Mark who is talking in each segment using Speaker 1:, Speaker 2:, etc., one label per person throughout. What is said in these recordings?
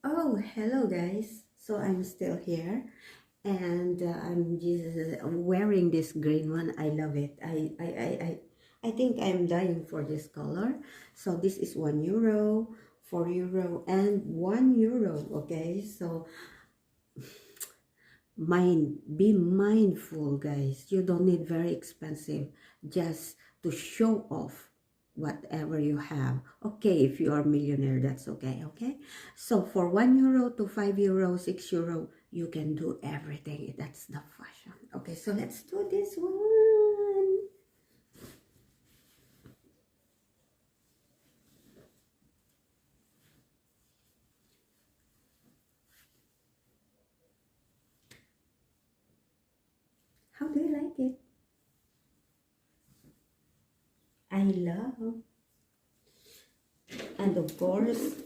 Speaker 1: Oh, hello guys. So I'm still here and I'm just wearing this green one. I love it. I think I'm dying for this color. So this is €1, €4 and €1. Okay, so be mindful guys. You don't need very expensive just to show off whatever you have. Okay, if you are a millionaire, that's okay. Okay, so for €1 to €5, €6, you can do everything. That's the fashion. Okay, so let's do this one. How do you like it? I love. And of course,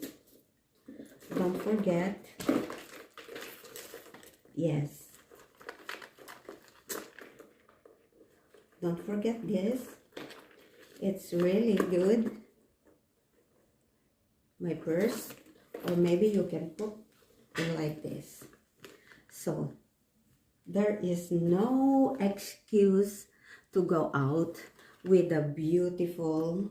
Speaker 1: don't forget, yes, don't forget this. It's really good. My purse, or maybe you can put it like this. So there is no excuse to go out with a beautiful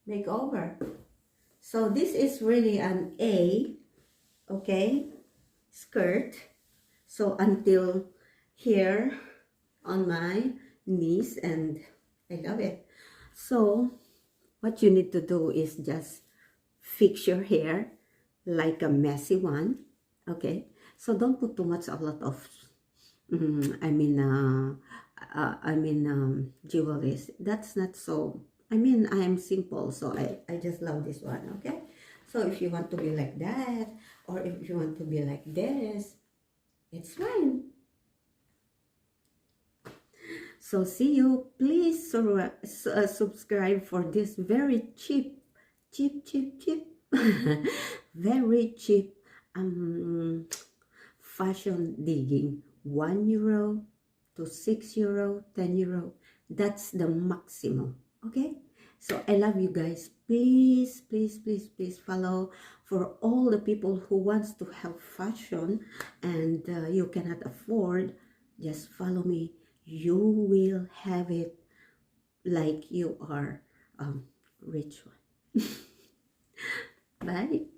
Speaker 1: makeover. So this is really an A, okay, skirt. So until here on my knees, and I love it. So what you need to do is just fix your hair like a messy one. Okay, so don't put too much, a lot of jewelries. That's not so, I am simple, so I just love this one. Okay, so if you want to be like that, or if you want to be like this, it's fine. So see you. Please subscribe for this very cheap, very cheap fashion digging. €1 to €6, €10. That's the maximum. Okay. So I love you guys. Please, please, please, please follow. For all the people who wants to have fashion and you cannot afford, just follow me. You will have it like you are rich one. Bye.